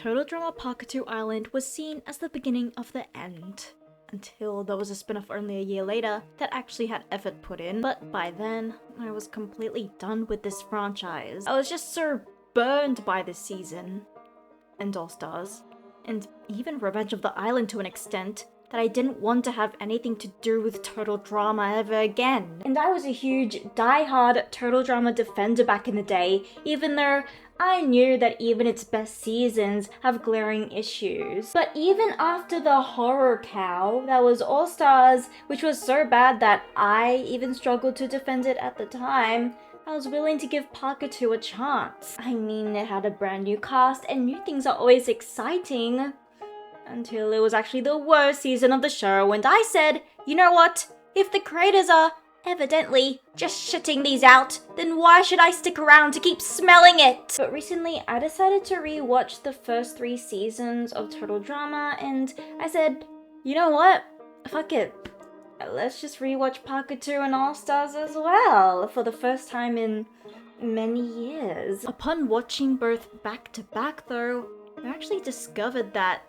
Total Drama Pahkitew Island was seen as the beginning of the end. Until there was a spin-off only a year later that actually had effort put in. But by then, I was completely done with this franchise. I was just so burned by this season, and All Stars, and even Revenge of the Island to an extent, that I didn't want to have anything to do with Total Drama ever again. And I was a huge, die-hard Total Drama defender back in the day, even though I knew that even its best seasons have glaring issues. But even after the horror cow that was All Stars, which was so bad that I even struggled to defend it at the time, I was willing to give Pahkitew a chance. I mean, it had a brand new cast and new things are always exciting. Until it was actually the worst season of the show, and I said, you know what? If the creators are evidently just shitting these out, then why should I stick around to keep smelling it? But recently, I decided to re-watch the first 3 seasons of Total Drama, and I said, you know what? Fuck it. Let's just re-watch Pahkitew and All Stars as well, for the first time in many years. Upon watching both back to back though, I actually discovered that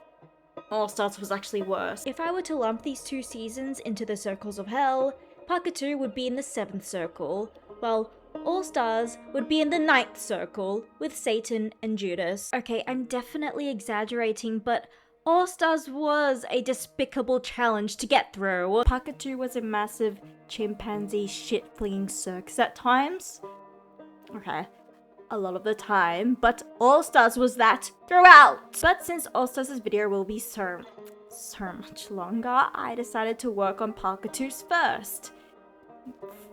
All Stars was actually worse. If I were to lump these 2 seasons into the circles of hell, Pahkitew would be in the 7th circle, while All Stars would be in the 9th circle with Satan and Judas. Okay, I'm definitely exaggerating, but All Stars was a despicable challenge to get through. Pahkitew was a massive chimpanzee shit-fleeing circus at times. Okay, a lot of the time, but All Stars was that throughout. But since All Stars' video will be so much longer, I decided to work on Pahkitew's first.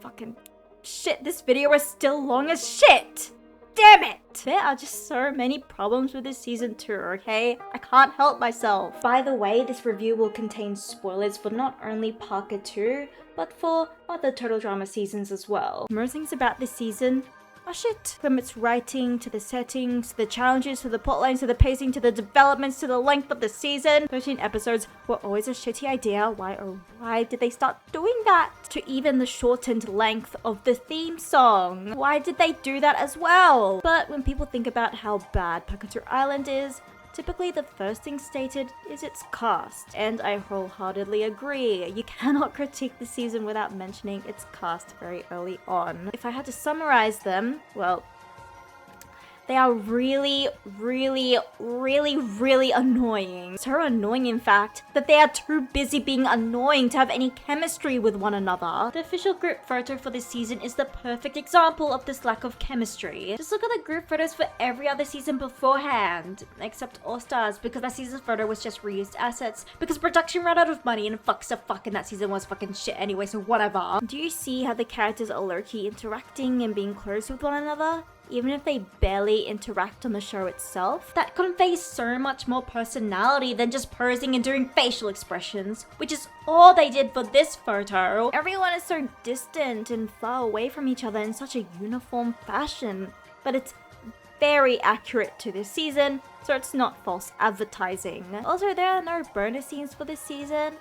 Fucking shit, this video is still long as shit! Damn it! There are just so many problems with this season 2, okay? I can't help myself. By the way, this review will contain spoilers for not only Pahkitew, but for other Total Drama seasons as well. Most things about this season are shit. From its writing, to the settings, to the challenges, to the plotlines, to the pacing, to the developments, to the length of the season. 13 episodes were always a shitty idea. Why oh why did they start doing that? To even the shortened length of the theme song. Why did they do that as well? But when people think about how bad Pahkitew Island is, typically the first thing stated is its cast, and I wholeheartedly agree. You cannot critique the season without mentioning its cast very early on. If I had to summarize them, well, they are really annoying. So annoying, in fact, that they are too busy being annoying to have any chemistry with one another. The official group photo for this season is the perfect example of this lack of chemistry. Just look at the group photos for every other season beforehand, except All Stars, because that season's photo was just reused assets, because production ran out of money and fucking that season was fucking shit anyway, so whatever. Do you see how the characters are low-key interacting and being close with one another? Even if they barely interact on the show itself, that conveys so much more personality than just posing and doing facial expressions, which is all they did for this photo. Everyone is so distant and far away from each other in such a uniform fashion, but it's very accurate to this season, so it's not false advertising. Also, there are no bonus scenes for this season,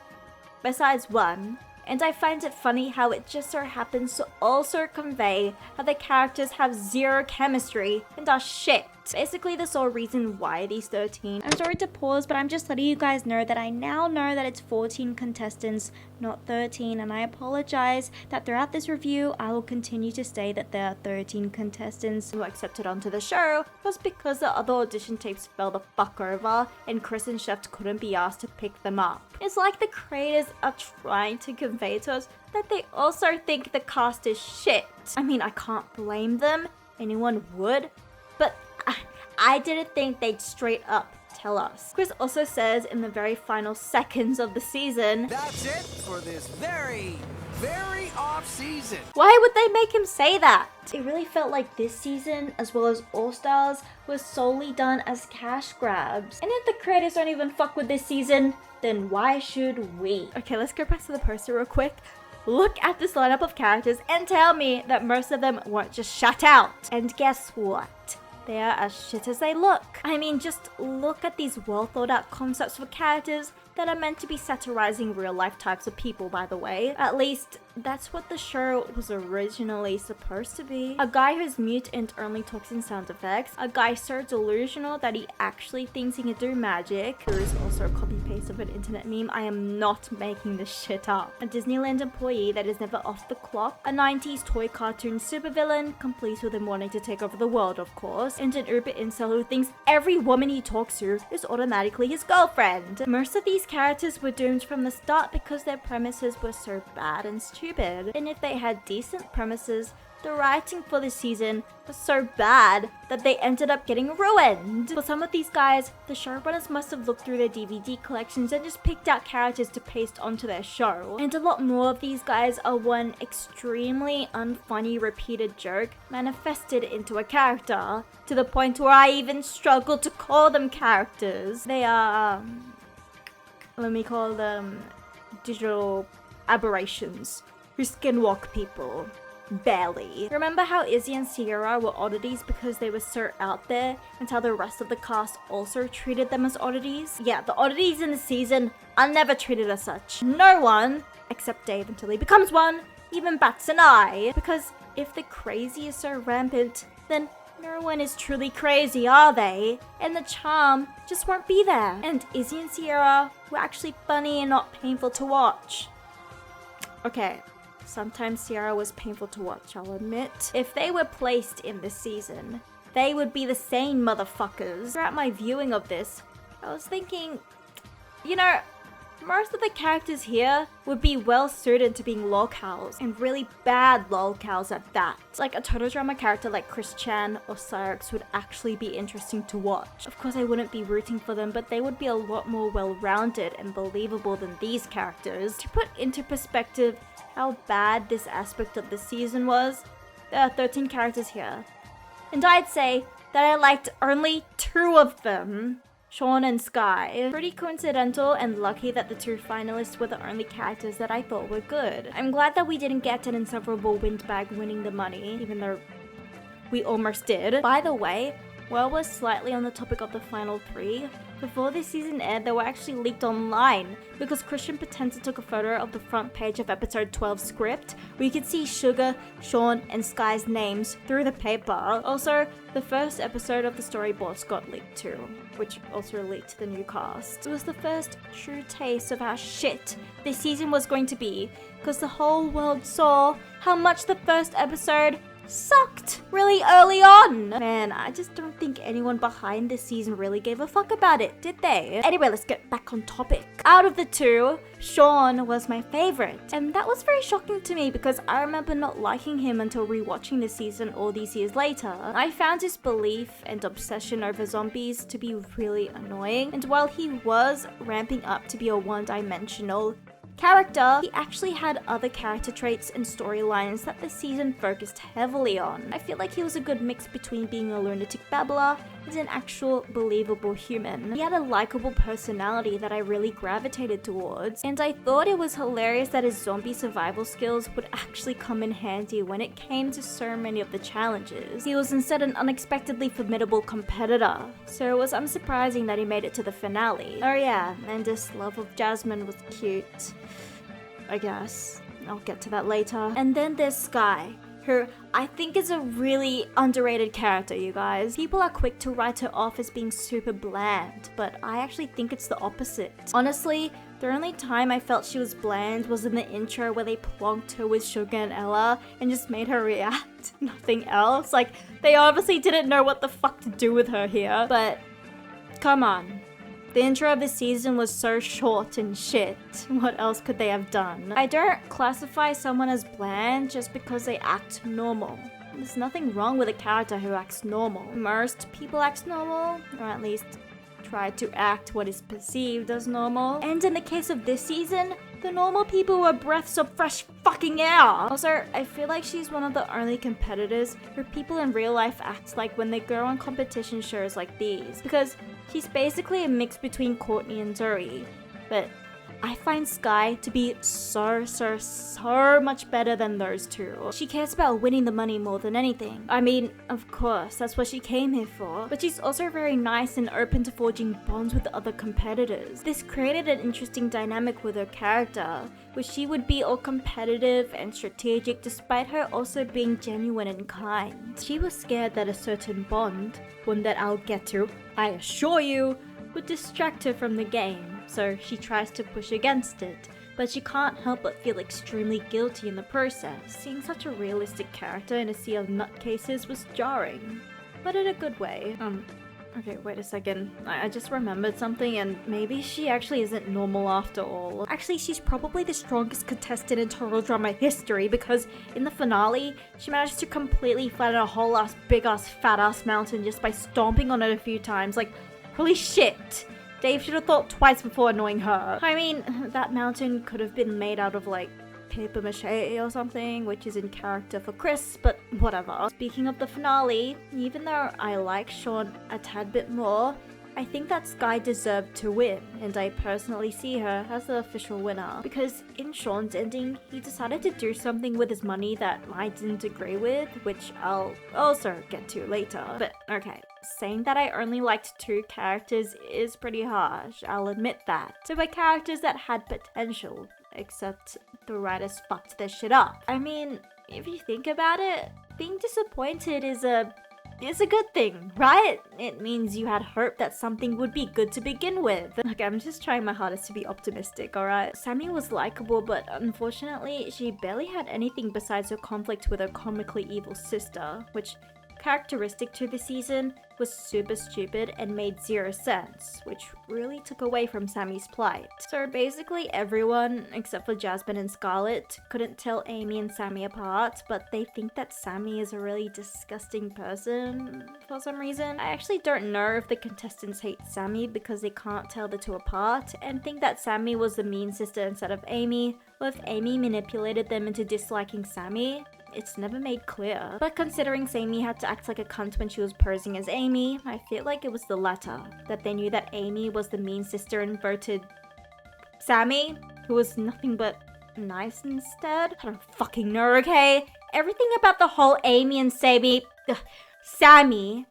besides one. And I find it funny how it just so happens to also convey how the characters have zero chemistry and are shit. Basically the sole reason why these 13. I'm sorry to pause, but I'm just letting you guys know that I now know that it's 14 contestants, not 13, and I apologize that throughout this review I will continue to say that there are 13 contestants who accepted onto the show was because the other audition tapes fell the fuck over and Chris and Chef couldn't be asked to pick them up. It's like the creators are trying to convey to us that they also think the cast is shit. I mean, I can't blame them, anyone would, but I didn't think they'd straight up tell us. Chris also says in the very final seconds of the season, "That's it for this very off season." Why would they make him say that? It really felt like this season, as well as All Stars, was solely done as cash grabs. And if the creators don't even fuck with this season, then why should we? Okay, let's go back to the poster real quick. Look at this lineup of characters and tell me that most of them weren't just shut out. And guess what? They are as shit as they look. I mean, just look at these well thought out concepts for characters that are meant to be satirizing real life types of people, by the way. At least that's what the show was originally supposed to be. A guy who's mute and only talks in sound effects. A guy so delusional that he actually thinks he can do magic. There is also a copy-paste of an internet meme. I am not making this shit up. A Disneyland employee that is never off the clock. A 90s toy cartoon supervillain, complete with him wanting to take over the world, of course. And an uber incel who thinks every woman he talks to is automatically his girlfriend. Most of these characters were doomed from the start because their premises were so bad and stupid. And if they had decent premises, the writing for this season was so bad that they ended up getting ruined. For some of these guys, the showrunners must have looked through their DVD collections and just picked out characters to paste onto their show. And a lot more of these guys are one extremely unfunny repeated joke manifested into a character, to the point where I even struggle to call them characters. They are, let me call them digital aberrations who skinwalk people. Barely. Remember how Izzy and Sierra were oddities because they were so out there, and how the rest of the cast also treated them as oddities? Yeah, the oddities in the season are never treated as such. No one, except Dave until he becomes one, even bats an eye. Because if the crazy is so rampant, then no one is truly crazy, are they? And the charm just won't be there. And Izzy and Sierra were actually funny and not painful to watch. Okay. Sometimes Sierra was painful to watch, I'll admit. If they were placed in this season, they would be the sane motherfuckers. Throughout my viewing of this, I was thinking, you know, most of the characters here would be well suited to being lolcows, and really bad lolcows at that. Like a totaldrama character like Chris Chan or Cyrix would actually be interesting to watch. Of course I wouldn't be rooting for them, but they would be a lot more well-rounded and believable than these characters. To put into perspective how bad this aspect of the season was, there are 13 characters here. And I'd say that I liked only 2 of them. Sean and Sky. Pretty coincidental and lucky that the 2 finalists were the only characters that I thought were good. I'm glad that we didn't get an insufferable windbag winning the money, even though we almost did. By the way, while we're slightly on the topic of the final 3, before this season aired, they were actually leaked online because Christian Potenza took a photo of the front page of episode 12's script where you could see Sugar, Sean, and Sky's names through the paper. Also, the first episode of the storyboards got leaked too, which also leaked the new cast. It was the first true taste of how shit this season was going to be, because the whole world saw how much the first episode sucked really early on. Man, I just don't think anyone behind this season really gave a fuck about it, did they? Anyway, let's get back on topic. Out of the 2, Sean was my favorite, and that was very shocking to me because I remember not liking him until rewatching this season all these years later. I found his belief and obsession over zombies to be really annoying, and while he was ramping up to be a one-dimensional character, he actually had other character traits and storylines that the season focused heavily on. I feel like he was a good mix between being a lunatic babbler and an actual believable human. He had a likable personality that I really gravitated towards, and I thought it was hilarious that his zombie survival skills would actually come in handy when it came to so many of the challenges. He was instead an unexpectedly formidable competitor, so it was unsurprising that he made it to the finale. Oh yeah, and his love of Jasmine was cute, I guess. I'll get to that later. And then there's Sky, who I think is a really underrated character, you guys. People are quick to write her off as being super bland, but I actually think it's the opposite. Honestly, the only time I felt she was bland was in the intro where they plonked her with Sugar and Ella and just made her react, nothing else. Like, they obviously didn't know what the fuck to do with her here, but come on. The intro of the season was so short and shit. What else could they have done? I don't classify someone as bland just because they act normal. There's nothing wrong with a character who acts normal. Most people act normal, or at least try to act what is perceived as normal. And in the case of this season, the normal people were breaths of fresh fucking air. Also, I feel like she's one of the only competitors who people in real life act like when they go on competition shows like these. Because she's basically a mix between Courtney and Zoe. But I find Sky to be so much better than those two. She cares about winning the money more than anything. I mean, of course, that's what she came here for, but she's also very nice and open to forging bonds with other competitors. This created an interesting dynamic with her character, where she would be all competitive and strategic despite her also being genuine and kind. She was scared that a certain bond, one that I'll get to, I assure you, would distract her from the game, so she tries to push against it, but she can't help but feel extremely guilty in the process. Seeing such a realistic character in a sea of nutcases was jarring, but in a good way. Okay, wait a second. I just remembered something, and maybe she actually isn't normal after all. Actually, she's probably the strongest contestant in total drama history, because in the finale, she managed to completely flatten a whole ass, big ass, fat ass mountain just by stomping on it a few times. Like, holy shit! Dave should have thought twice before annoying her. I mean, that mountain could have been made out of, like, paper mache or something, which is in character for Chris, but whatever. Speaking of the finale, even though I like Sean a tad bit more, I think that Sky deserved to win, and I personally see her as the official winner. Because in Sean's ending, he decided to do something with his money that I didn't agree with, which I'll also get to later. But okay, saying that I only liked 2 characters is pretty harsh, I'll admit that. There were characters that had potential, except the writers fucked their shit up. I mean, if you think about it, being disappointed is a good thing, right? It means you had hope that something would be good to begin with. Okay, I'm just trying my hardest to be optimistic, alright? Sammy was likable, but unfortunately, she barely had anything besides her conflict with her comically evil sister, which, characteristic to the season, was super stupid and made 0 sense, which really took away from Sammy's plight. So basically everyone, except for Jasmine and Scarlett, couldn't tell Amy and Sammy apart, but they think that Sammy is a really disgusting person for some reason. I actually don't know if the contestants hate Sammy because they can't tell the two apart, and think that Sammy was the mean sister instead of Amy, or if Amy manipulated them into disliking Sammy. It's never made clear. But considering Sammy had to act like a cunt when she was posing as Amy, I feel like it was the latter. That they knew that Amy was the mean sister and voted Sammy, who was nothing but nice instead. I don't fucking know, okay? Everything about the whole Amy and Sammy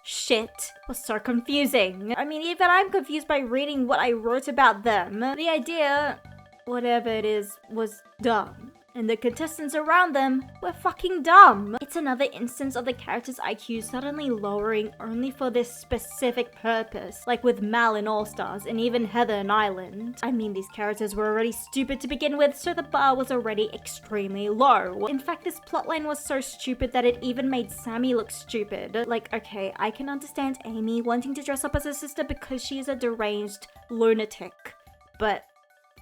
shit was so confusing. I mean, even I'm confused by reading what I wrote about them. The idea, whatever it is, was dumb. And the contestants around them were fucking dumb. It's another instance of the character's IQ suddenly lowering only for this specific purpose, like with Mal in All Stars and even Heather in Island. I mean, these characters were already stupid to begin with, so the bar was already extremely low. In fact, this plotline was so stupid that it even made Sammy look stupid. Like, okay, I can understand Amy wanting to dress up as her sister because she is a deranged lunatic, but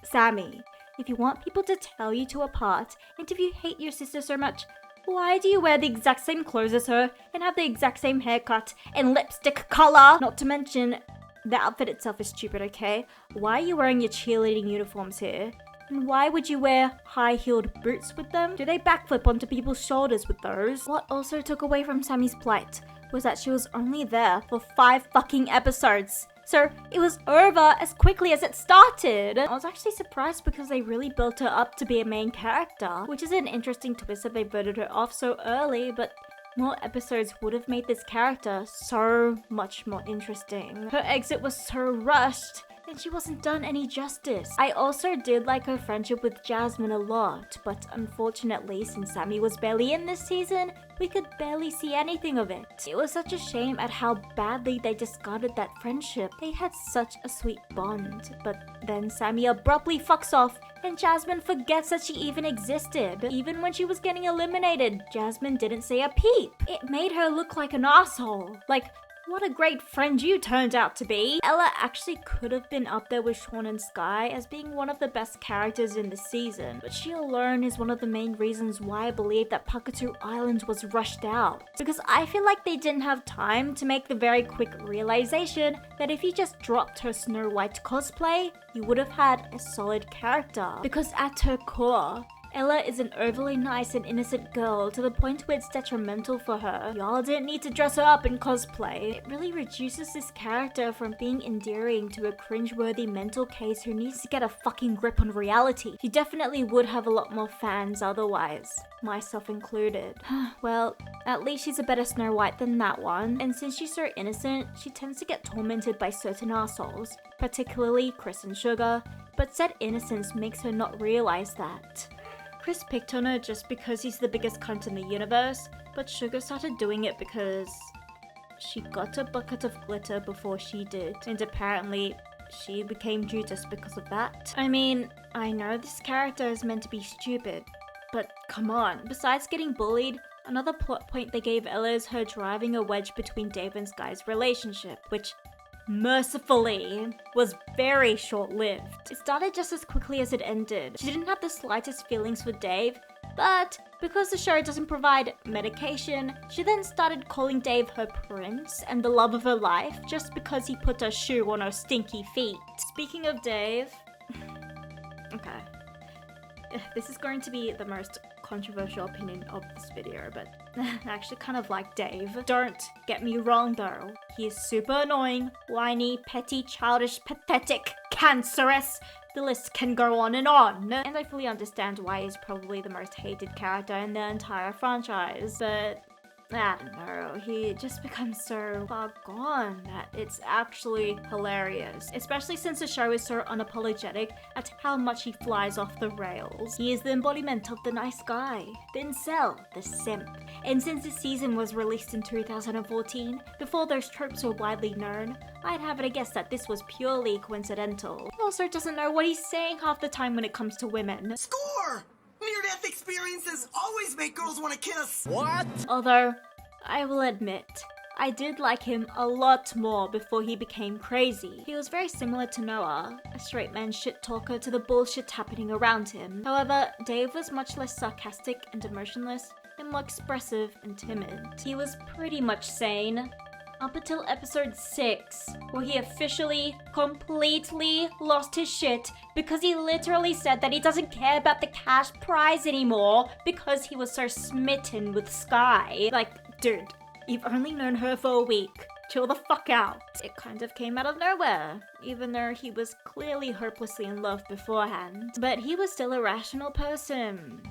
Sammy, if you want people to tell you two apart, and if you hate your sister so much, why do you wear the exact same clothes as her, and have the exact same haircut, and lipstick color? Not to mention, the outfit itself is stupid, okay? Why are you wearing your cheerleading uniforms here? And why would you wear high-heeled boots with them? Do they backflip onto people's shoulders with those? What also took away from Sammy's plight was that she was only there for 5 fucking episodes. So it was over as quickly as it started. I was actually surprised because they really built her up to be a main character, which is an interesting twist that they voted her off so early, but more episodes would have made this character so much more interesting. Her exit was so rushed, and she wasn't done any justice. I also did like her friendship with Jasmine a lot, but unfortunately, since Sammy was barely in this season, we could barely see anything of it. It was such a shame at how badly they discarded that friendship. They had such a sweet bond, but then Sammy abruptly fucks off and Jasmine forgets that she even existed. Even when she was getting eliminated, Jasmine didn't say a peep. It made her look like an asshole. Like, what a great friend you turned out to be. Ella actually could have been up there with Sean and Sky as being one of the best characters in the season, but she alone is one of the main reasons why I believe that Pahkitew Island was rushed out. Because I feel like they didn't have time to make the very quick realization that if you just dropped her Snow White cosplay, you would have had a solid character. Because at her core, Ella is an overly nice and innocent girl to the point where it's detrimental for her. Y'all didn't need to dress her up in cosplay. It really reduces this character from being endearing to a cringeworthy mental case who needs to get a fucking grip on reality. She definitely would have a lot more fans otherwise, myself included. Well, at least she's a better Snow White than that one, and since she's so innocent, she tends to get tormented by certain assholes, particularly Chris and Sugar, but said innocence makes her not realize that. Chris picked on her just because he's the biggest cunt in the universe, but Sugar started doing it because she got a bucket of glitter before she did, and apparently she became Judas because of that. I mean, I know this character is meant to be stupid, but come on. Besides getting bullied, another plot point they gave Ella is her driving a wedge between Dave and Sky's relationship, which mercifully was very short-lived. It started just as quickly as it ended. She didn't have the slightest feelings for Dave, but because the show doesn't provide medication, she then started calling Dave her prince and the love of her life just because he put a shoe on her stinky feet. Speaking of Dave, okay, this is going to be the most controversial opinion of this video, but I actually kind of like Dave. Don't get me wrong though, he is super annoying, whiny, petty, childish, pathetic, cancerous. The list can go on, and I fully understand why he's probably the most hated character in the entire franchise, but I don't know, he just becomes so far gone that it's actually hilarious, especially since the show is so unapologetic at how much he flies off the rails. He is the embodiment of the nice guy, the incel, the simp, and since this season was released in 2014, before those tropes were widely known, I'd have it a guess that this was purely coincidental. He also doesn't know what he's saying half the time when it comes to women. Score! Near-death experiences always make girls want to kiss. What? Although, I will admit, I did like him a lot more before he became crazy. He was very similar to Noah, a straight man shit talker to the bullshit happening around him. However, Dave was much less sarcastic and emotionless, and more expressive and timid. He was pretty much sane, up until episode 6, where he officially, completely lost his shit because he literally said that he doesn't care about the cash prize anymore because he was so smitten with Sky. Like, dude, you've only known her for a week. Chill the fuck out. It kind of came out of nowhere, even though he was clearly hopelessly in love beforehand. But he was still a rational person.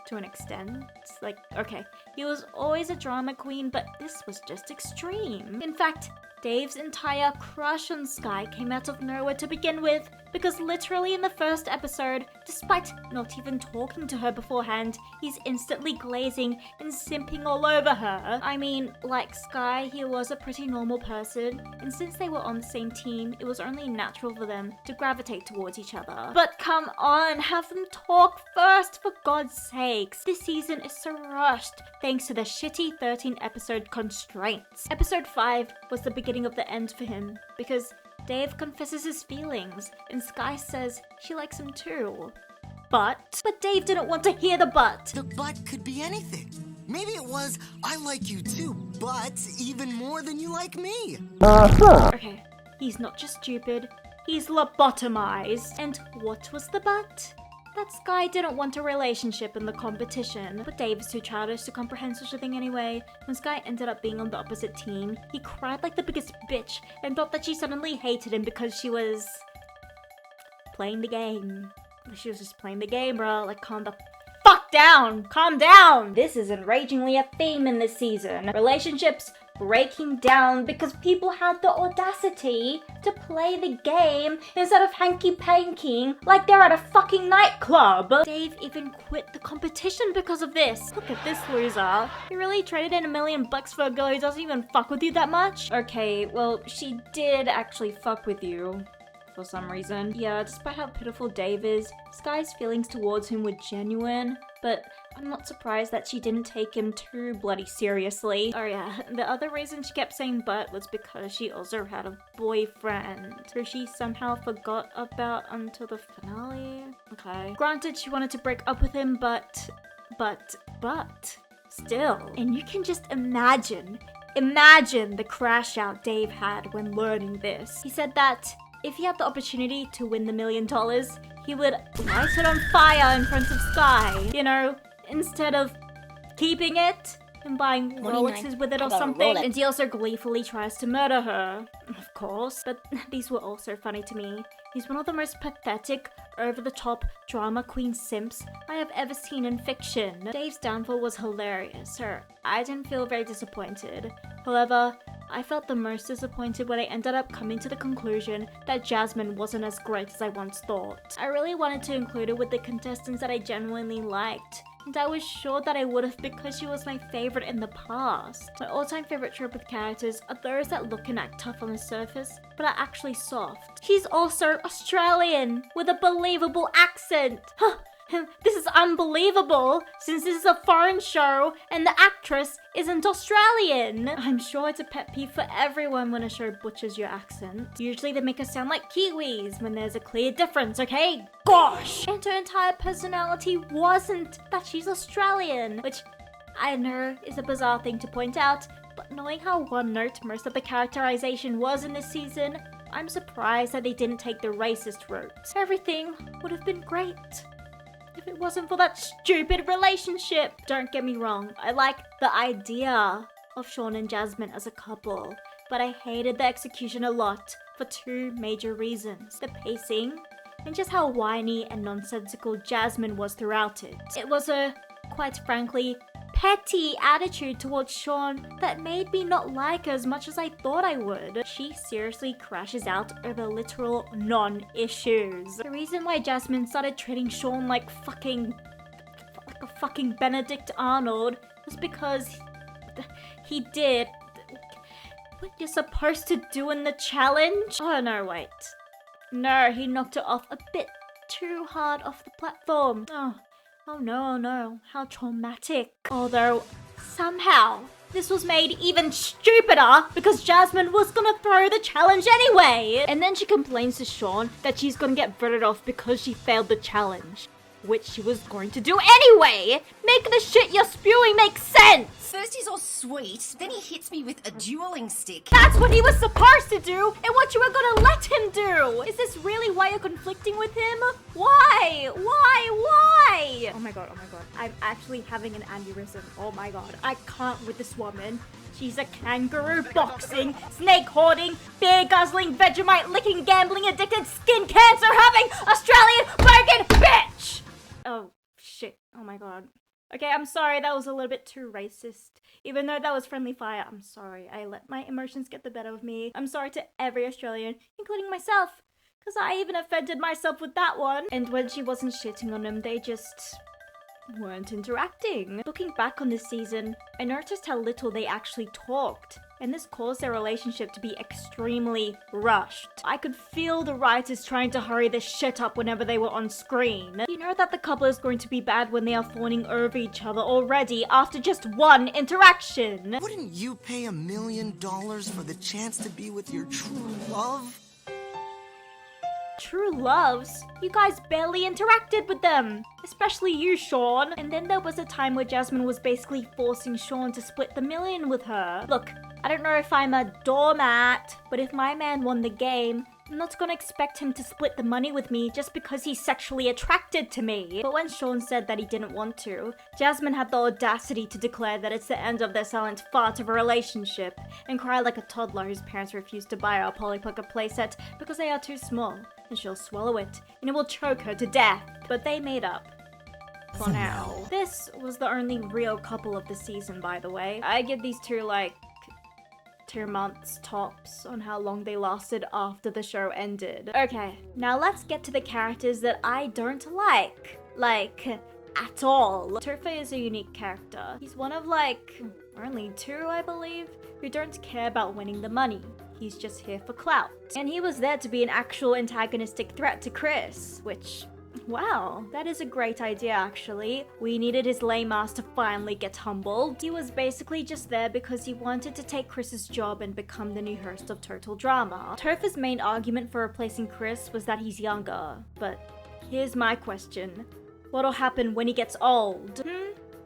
To an extent. Like, okay, he was always a drama queen, but this was just extreme. In fact, Dave's entire crush on Sky came out of nowhere to begin with, because literally in the first episode, despite not even talking to her beforehand, he's instantly glazing and simping all over her. I mean, like Sky, he was a pretty normal person, and since they were on the same team, it was only natural for them to gravitate towards each other. But come on, have them talk first, for God's sakes. This season is so rushed, thanks to the shitty 13-episode constraints. Episode 5 was the beginning of the end for him, because Dave confesses his feelings, and Sky says she likes him too. But Dave didn't want to hear the but. The but could be anything. Maybe it was, I like you too, but even more than you like me. Okay, he's not just stupid, he's lobotomized. And what was the but? That Sky didn't want a relationship in the competition, but Dave is too childish to comprehend such a thing anyway. When Sky ended up being on the opposite team, he cried like the biggest bitch and thought that she suddenly hated him because she was playing the game. She was just playing the game, bro. Like, calm the fuck down! Calm down! This is enragingly a theme in this season. Relationships breaking down because people had the audacity to play the game instead of hanky-pankying like they're at a fucking nightclub. Dave even quit the competition because of this. Look at this loser. You really traded in $1 million for a girl who doesn't even fuck with you that much? Okay, well, she did actually fuck with you. For some reason. Yeah, despite how pitiful Dave is, Sky's feelings towards him were genuine, but I'm not surprised that she didn't take him too bloody seriously. Oh yeah, the other reason she kept saying but was because she also had a boyfriend, who she somehow forgot about until the finale. Okay. Granted, she wanted to break up with him, but still. And you can just imagine the crash out Dave had when learning this. He said that if he had the opportunity to win the $1 million, he would light it on fire in front of Sky, you know, instead of keeping it and buying Rolexes with it or something. And he also gleefully tries to murder her, of course. But these were also funny to me. He's one of the most pathetic, over-the-top drama queen simps I have ever seen in fiction. Dave's downfall was hilarious, so I didn't feel very disappointed. However, I felt the most disappointed when I ended up coming to the conclusion that Jasmine wasn't as great as I once thought. I really wanted to include her with the contestants that I genuinely liked, and I was sure that I would have because she was my favorite in the past. My all-time favorite trope with characters are those that look and act tough on the surface, but are actually soft. She's also Australian, with a believable accent. Huh. This is unbelievable, since this is a foreign show and the actress isn't Australian. I'm sure it's a pet peeve for everyone when a show butchers your accent. Usually they make us sound like Kiwis when there's a clear difference, okay? Gosh! And her entire personality wasn't that she's Australian, which I know is a bizarre thing to point out, but knowing how one-note most of the characterization was in this season, I'm surprised that they didn't take the racist route. Everything would have been great if it wasn't for that stupid relationship. Don't get me wrong, I like the idea of Sean and Jasmine as a couple, but I hated the execution a lot for two major reasons. The pacing, and just how whiny and nonsensical Jasmine was throughout it. It was a, quite frankly, petty attitude towards Sean that made me not like her as much as I thought I would. She seriously crashes out over literal non-issues. The reason why Jasmine started treating Sean like a fucking Benedict Arnold was because he did what you're supposed to do in the challenge. Oh no, wait. No, he knocked her off a bit too hard off the platform. Oh no, how traumatic. Although, somehow, this was made even stupider because Jasmine was gonna throw the challenge anyway. And then she complains to Sean that she's gonna get voted off because she failed the challenge, which she was going to do anyway. Make the shit you're spewing make sense. First he's all sweet, then he hits me with a dueling stick. That's what he was supposed to do, and what you were gonna let him do. Is this really why you're conflicting with him? Why? Oh my god. I'm actually having an aneurysm. Oh my god. I can't with this woman. She's a kangaroo boxing, snake hoarding, beer guzzling, Vegemite licking, gambling addicted, skin cancer having Australian bargain bitch! Oh shit. Oh my god. Okay, I'm sorry, that was a little bit too racist. Even though that was friendly fire, I'm sorry. I let my emotions get the better of me. I'm sorry to every Australian, including myself, because I even offended myself with that one. And when she wasn't shitting on him, they just weren't interacting. Looking back on this season, I noticed how little they actually talked, and this caused their relationship to be extremely rushed. I could feel the writers trying to hurry this shit up whenever they were on screen. You know that the couple is going to be bad when they are fawning over each other already after just one interaction. Wouldn't you pay $1 million for the chance to be with your true love? True loves? You guys barely interacted with them. Especially you, Sean. And then there was a time where Jasmine was basically forcing Sean to split the million with her. Look, I don't know if I'm a doormat, but if my man won the game, I'm not gonna expect him to split the money with me just because he's sexually attracted to me. But when Sean said that he didn't want to, Jasmine had the audacity to declare that it's the end of their silent fart of a relationship and cry like a toddler whose parents refused to buy her a Polly Pocket playset because they are too small, and she'll swallow it and it will choke her to death. But they made up. For now. This was the only real couple of the season, by the way. I give these two like 2 months tops on how long they lasted after the show ended. Okay, now let's get to the characters that I don't like. Like, at all. Topher is a unique character. He's one of like, only 2, I believe, who don't care about winning the money. He's just here for clout. And he was there to be an actual antagonistic threat to Chris, which, wow, that is a great idea actually. We needed his lame ass to finally get humbled. He was basically just there because he wanted to take Chris's job and become the new host of Total Drama. Topher's main argument for replacing Chris was that he's younger. But here's my question. What'll happen when he gets old?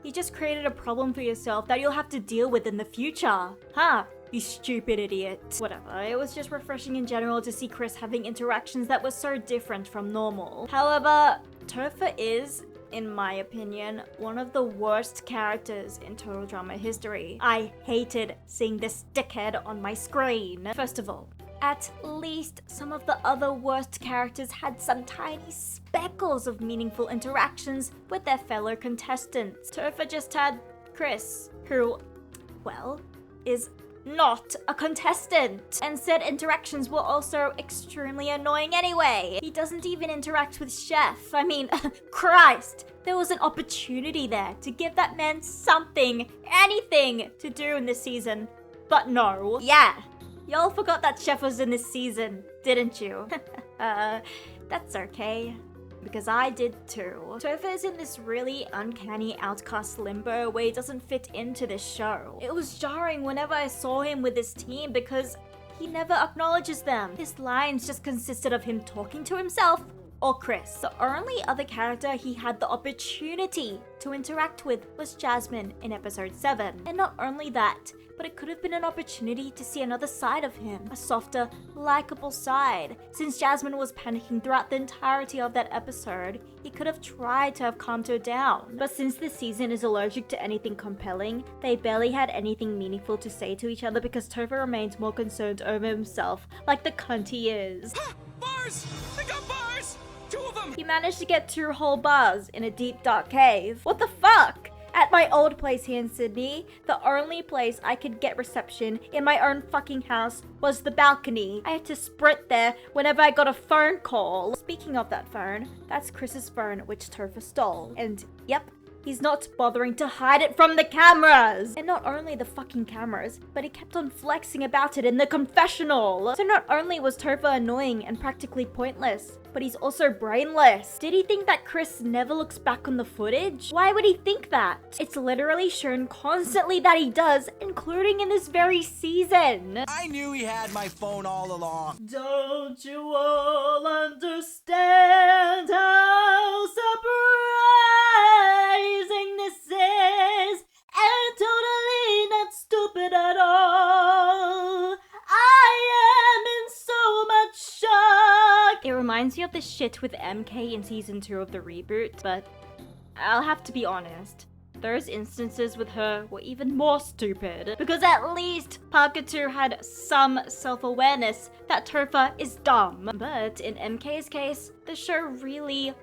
You just created a problem for yourself that you'll have to deal with in the future. Huh? You stupid idiot. Whatever, it was just refreshing in general to see Chris having interactions that were so different from normal. However, Topher is, in my opinion, one of the worst characters in total drama history. I hated seeing this dickhead on my screen. First of all, at least some of the other worst characters had some tiny speckles of meaningful interactions with their fellow contestants. Topher just had Chris, who, well, is not a contestant. And said interactions were also extremely annoying anyway. He doesn't even interact with Chef. I mean, Christ, there was an opportunity there to give that man something, anything to do in this season. But no. Yeah, y'all forgot that Chef was in this season, didn't you? That's okay. Because I did too. Topher is in this really uncanny outcast limbo where he doesn't fit into this show. It was jarring whenever I saw him with his team because he never acknowledges them. His lines just consisted of him talking to himself or Chris. The only other character he had the opportunity to interact with was Jasmine in episode 7. And not only that, but it could have been an opportunity to see another side of him, a softer, likable side. Since Jasmine was panicking throughout the entirety of that episode, he could have tried to have calmed her down. But since this season is allergic to anything compelling, they barely had anything meaningful to say to each other because Topher remains more concerned over himself, like the cunt he is. Bars! They got bars! 2 of them! He managed to get 2 whole bars in a deep dark cave. What the fuck? At my old place here in Sydney, the only place I could get reception in my own fucking house was the balcony. I had to sprint there whenever I got a phone call. Speaking of that phone, that's Chris's phone which Topher stole. And yep, he's not bothering to hide it from the cameras. And not only the fucking cameras, but he kept on flexing about it in the confessional. So not only was Topher annoying and practically pointless, but he's also brainless. Did he think that Chris never looks back on the footage? Why would he think that? It's literally shown constantly that he does, including in this very season. I knew he had my phone all along. Don't you all understand how surprising this is? And totally not stupid at all. I am in so much shock. It reminds me of the shit with MK in season 2 of the reboot, but I'll have to be honest. Those instances with her were even more stupid. Because at least Pahkitew had some self-awareness that Topher is dumb. But in MK's case, the show really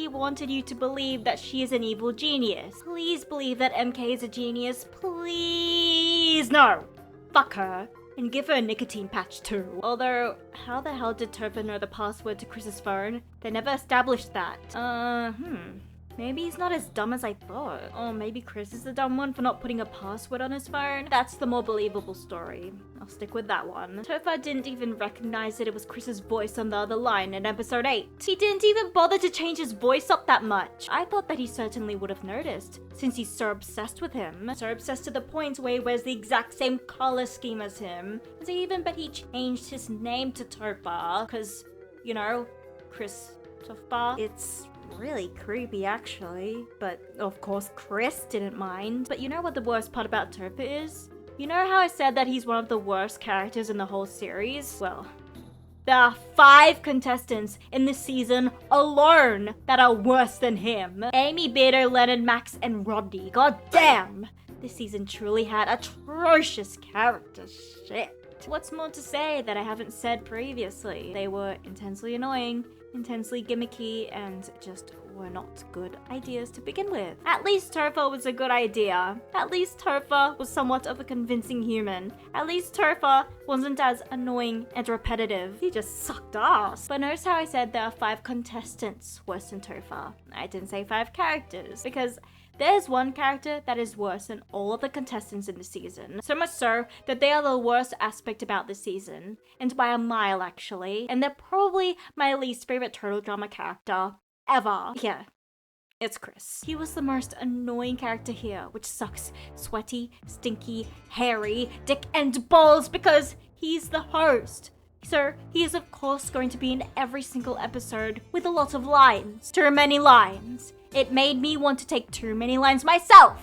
wanted you to believe that she is an evil genius. Please believe that MK is a genius. Please, no. Fuck her. And give her a nicotine patch too. Although, how the hell did Topher know the password to Chris's phone? They never established that. Maybe he's not as dumb as I thought. Or maybe Chris is the dumb one for not putting a password on his phone. That's the more believable story. I'll stick with that one. Topher didn't even recognize that it was Chris's voice on the other line in episode 8. He didn't even bother to change his voice up that much. I thought that he certainly would have noticed, since he's so obsessed with him. So obsessed to the point where he wears the exact same color scheme as him. So even bet he changed his name to Topher, cause, you know, Christopher. It's really creepy actually, but of course Chris didn't mind. But you know what the worst part about Topher is? You know how I said that he's one of the worst characters in the whole series? Well, there are 5 contestants in this season alone that are worse than him. Amy, Beto, Leonard, Max, and Rodney. God damn! This season truly had atrocious character shit. What's more to say that I haven't said previously? They were intensely annoying, intensely gimmicky, and just were not good ideas to begin with. At least Topher was a good idea. At least Topher was somewhat of a convincing human. At least Topher wasn't as annoying and repetitive. He just sucked ass. But notice how I said there are 5 contestants worse than Topher. I didn't say 5 characters, because there's one character that is worse than all of the contestants in the season. So much so that they are the worst aspect about this season. And by a mile, actually. And they're probably my least favorite total drama character ever. Yeah, it's Chris. He was the most annoying character here, which sucks. Sweaty, stinky, hairy, dick and balls, because he's the host. So he is of course going to be in every single episode with a lot of lines. Too many lines. It made me want to take too many lines myself.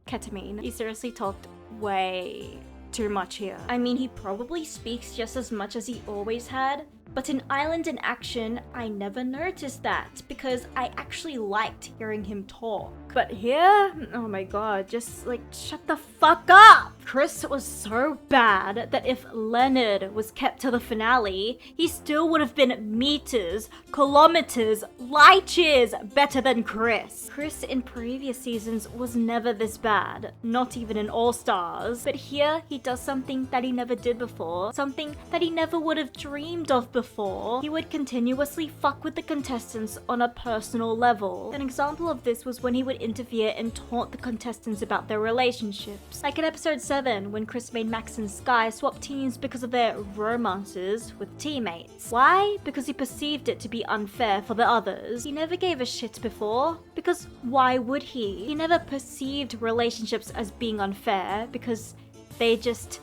Ketamine. He seriously talked way too much here. I mean, he probably speaks just as much as he always had, but in Island in Action, I never noticed that because I actually liked hearing him talk. But here, oh my god, just like shut the fuck up! Chris was so bad that if Leonard was kept to the finale, he still would have been meters, kilometers, light years better than Chris. Chris in previous seasons was never this bad, not even in All Stars. But here, he does something that he never did before, something that he never would have dreamed of before. He would continuously fuck with the contestants on a personal level. An example of this was when he would interfere and taunt the contestants about their relationships. Like in episode 7, when Chris made Max and Sky swap teams because of their romances with teammates. Why? Because he perceived it to be unfair for the others. He never gave a shit before, because why would he? He never perceived relationships as being unfair, because they just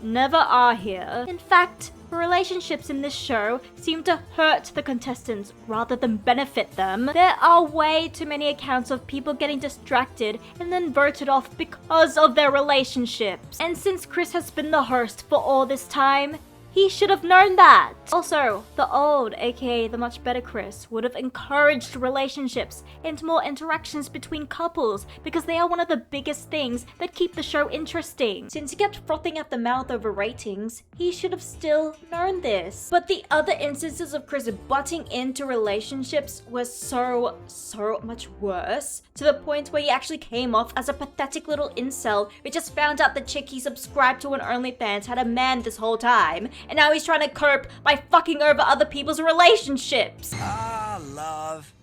never are here. In fact, relationships in this show seem to hurt the contestants rather than benefit them. There are way too many accounts of people getting distracted and then voted off because of their relationships. And since Chris has been the host for all this time, he should have known that. Also, the old, aka the much better Chris, would have encouraged relationships and more interactions between couples because they are one of the biggest things that keep the show interesting. Since he kept frothing at the mouth over ratings, he should have still known this. But the other instances of Chris butting into relationships were so much worse, to the point where he actually came off as a pathetic little incel who just found out the chick he subscribed to on OnlyFans had a man this whole time, and now he's trying to cope by fucking over other people's relationships. Ah, love.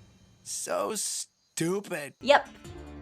So stupid. Yep.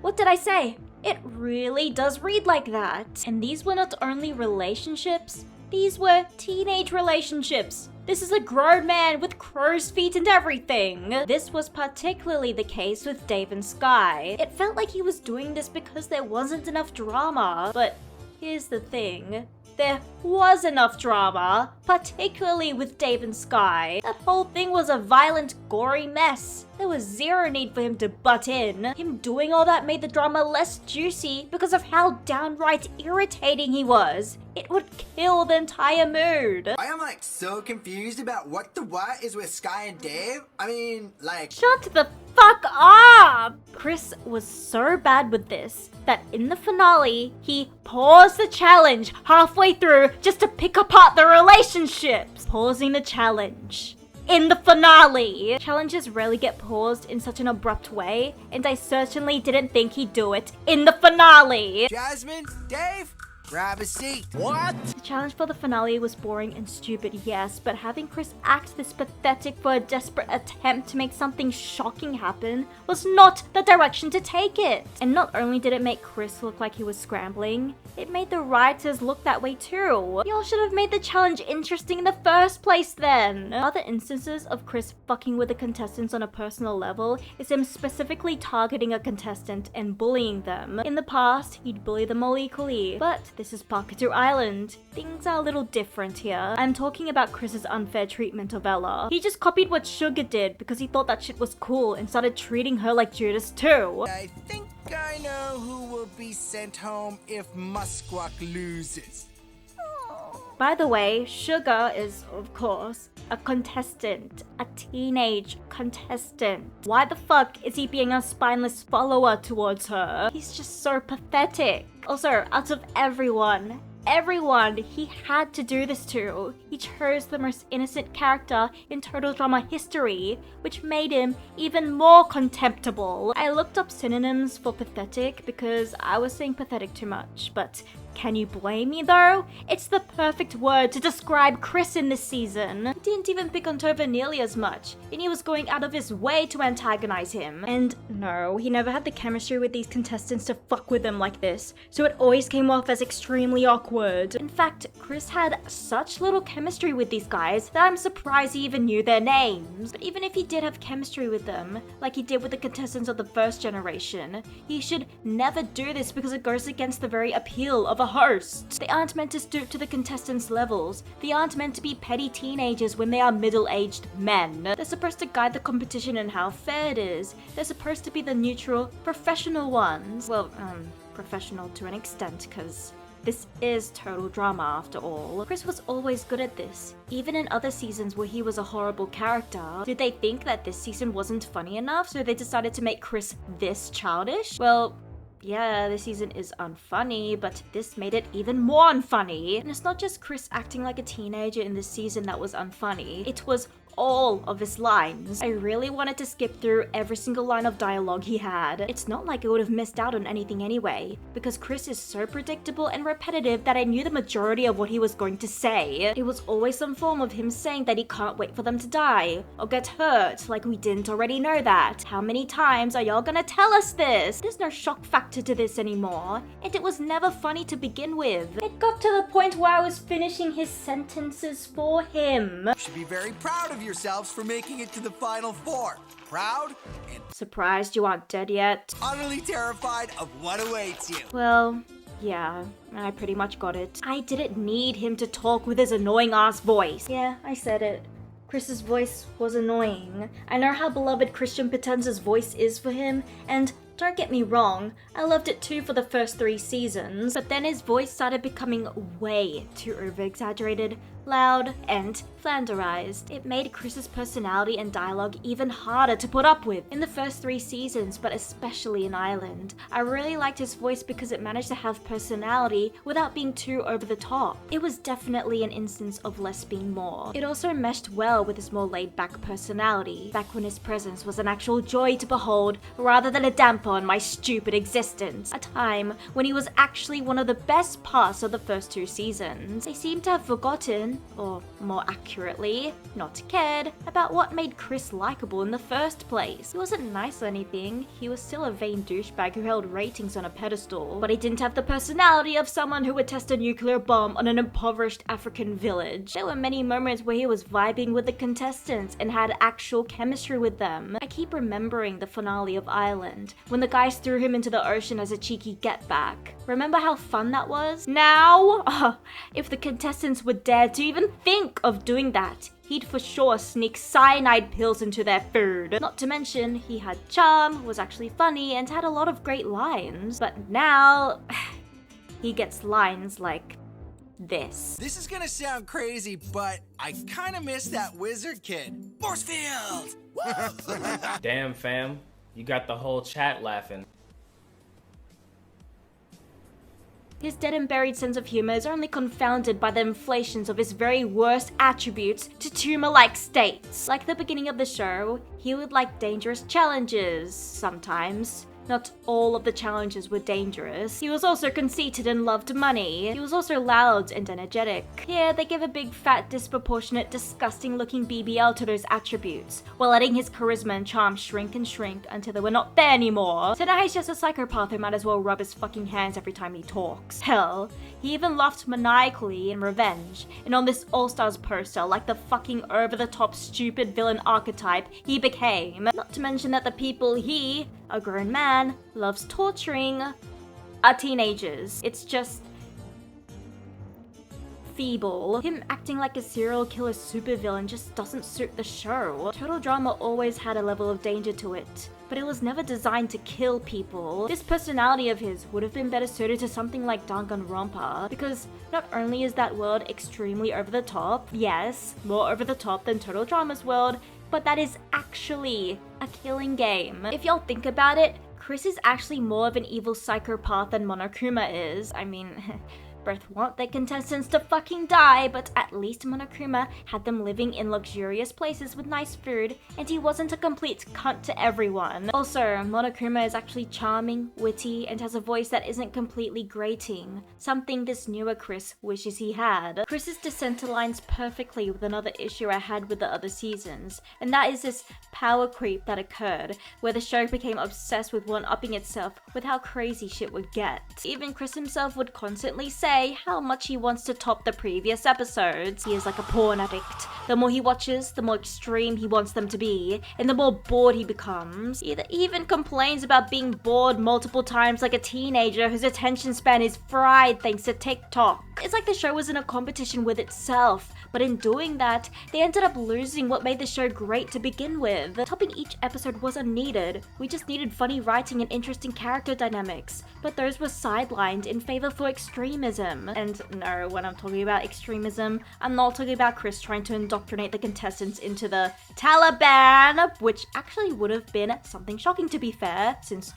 What did I say? It really does read like that. And these were not only relationships, these were teenage relationships. This is a grown man with crow's feet and everything. This was particularly the case with Dave and Sky. It felt like he was doing this because there wasn't enough drama. But here's the thing. There was enough drama, particularly with Dave and Sky. That whole thing was a violent, gory mess. There was zero need for him to butt in. Him doing all that made the drama less juicy because of how downright irritating he was. It would kill the entire mood. I am like so confused about what the what is with Sky and Dave. I mean, like... Shut the fuck up! Chris was so bad with this that in the finale, he paused the challenge halfway through just to pick apart the relationships. Pausing the challenge. In the finale! Challenges rarely get paused in such an abrupt way, and I certainly didn't think he'd do it in the finale! Jasmine, Dave, grab a seat. What? The challenge for the finale was boring and stupid, yes, but having Chris act this pathetic for a desperate attempt to make something shocking happen was not the direction to take it. And not only did it make Chris look like he was scrambling, it made the writers look that way too. Y'all should have made the challenge interesting in the first place then. Other instances of Chris fucking with the contestants on a personal level is him specifically targeting a contestant and bullying them. In the past, he'd bully them all equally, but this is Pahkitew Island. Things are a little different here. I'm talking about Chris's unfair treatment of Ella. He just copied what Sugar did because he thought that shit was cool and started treating her like Judas too. I think I know who will be sent home if Musquack loses. By the way, Sugar is, of course, a contestant. A teenage contestant. Why the fuck is he being a spineless follower towards her? He's just so pathetic. Also, out of everyone he had to do this to, he chose the most innocent character in Total Drama history, which made him even more contemptible. I looked up synonyms for pathetic because I was saying pathetic too much, but can you blame me though? It's the perfect word to describe Chris in this season. He didn't even pick on Tova nearly as much, and he was going out of his way to antagonize him. And no, he never had the chemistry with these contestants to fuck with them like this, so it always came off as extremely awkward. In fact, Chris had such little chemistry with these guys that I'm surprised he even knew their names. But even if he did have chemistry with them, like he did with the contestants of the first generation, he should never do this because it goes against the very appeal of a host. They aren't meant to stoop to the contestants' levels. They aren't meant to be petty teenagers when they are middle-aged men. They're supposed to guide the competition in how fair it is. They're supposed to be the neutral, professional ones. Well, professional to an extent, because This is total drama after all. Chris was always good at this, even in other seasons where he was a horrible character. Did they think that this season wasn't funny enough, so they decided to make Chris this childish? Well, yeah, this season is unfunny, but this made it even more unfunny. And it's not just Chris acting like a teenager in this season that was unfunny. It was all of his lines. I really wanted to skip through every single line of dialogue he had. It's not like I would have missed out on anything anyway, because Chris is so predictable and repetitive that I knew the majority of what he was going to say. It was always some form of him saying that he can't wait for them to die or get hurt, like we didn't already know that. How many times are y'all gonna tell us this? There's no shock factor to this anymore, and it was never funny to begin with. It got to the point where I was finishing his sentences for him. You should be very proud of yourselves for making it to the final four. Proud and Surprised you aren't dead yet? utterly terrified of what awaits you. Well, yeah, I pretty much got it. I didn't need him to talk with his annoying ass voice. Yeah, I said it. Chris's voice was annoying. I know how beloved Christian Potenza's voice is for him, and don't get me wrong, I loved it too for the first 3 seasons, but then his voice started becoming way too over-exaggerated, loud, and flanderized. It made Chris's personality and dialogue even harder to put up with. In the first 3 seasons, but especially in Island, I really liked his voice because it managed to have personality without being too over the top. It was definitely an instance of less being more. It also meshed well with his more laid-back personality, back when his presence was an actual joy to behold rather than a damper on my stupid existence. A time when he was actually one of the best parts of the first 2 seasons. They seem to have forgotten, or more accurately, not cared about what made Chris likable in the first place. He wasn't nice or anything, he was still a vain douchebag who held ratings on a pedestal, but he didn't have the personality of someone who would test a nuclear bomb on an impoverished African village. There were many moments where he was vibing with the contestants and had actual chemistry with them. I keep remembering the finale of Island, when the guys threw him into the ocean as a cheeky get back. Remember how fun that was? Now, if the contestants would dare to even think of doing that, he'd for sure sneak cyanide pills into their food. Not to mention, he had charm, was actually funny, and had a lot of great lines. But now, he gets lines like this. This is gonna sound crazy, but I kinda miss that wizard kid. Forcefield! Damn, fam. You got the whole chat laughing. His dead and buried sense of humor is only confounded by the inflations of his very worst attributes to tumor-like states. Like the beginning of the show, he would like dangerous challenges sometimes. Not all of the challenges were dangerous. He was also conceited and loved money. He was also loud and energetic. Here, they give a big, fat, disproportionate, disgusting-looking BBL to those attributes, while letting his charisma and charm shrink and shrink until they were not there anymore. So now he's just a psychopath who might as well rub his fucking hands every time he talks. Hell, he even laughed maniacally in revenge, and on this All-Stars poster, like the fucking over-the-top stupid villain archetype he became. Not to mention that the people he, a grown man, loves torturing are teenagers. It's just feeble. Him acting like a serial killer supervillain just doesn't suit the show. Total Drama always had a level of danger to it, but it was never designed to kill people. This personality of his would have been better suited to something like Danganronpa, because not only is that world extremely over the top, yes, more over the top than Total Drama's world, but that is actually a killing game. If y'all think about it, Chris is actually more of an evil psychopath than Monokuma is. I mean, both want their contestants to fucking die, but at least Monokuma had them living in luxurious places with nice food, and he wasn't a complete cunt to everyone. Also, Monokuma is actually charming, witty, and has a voice that isn't completely grating, something this newer Chris wishes he had. Chris's descent aligns perfectly with another issue I had with the other seasons, and that is this power creep that occurred, where the show became obsessed with one-upping itself with how crazy shit would get. Even Chris himself would constantly say how much he wants to top the previous episodes. He is like a porn addict. The more he watches, the more extreme he wants them to be, and the more bored he becomes. He even complains about being bored multiple times like a teenager whose attention span is fried thanks to TikTok. It's like the show was in a competition with itself, but in doing that, they ended up losing what made the show great to begin with. Topping each episode was unneeded. We just needed funny writing and interesting character dynamics, but those were sidelined in favor for extremism. extremism. And no, when I'm talking about extremism, I'm not talking about Chris trying to indoctrinate the contestants into the Taliban, which actually would have been something shocking, to be fair, since,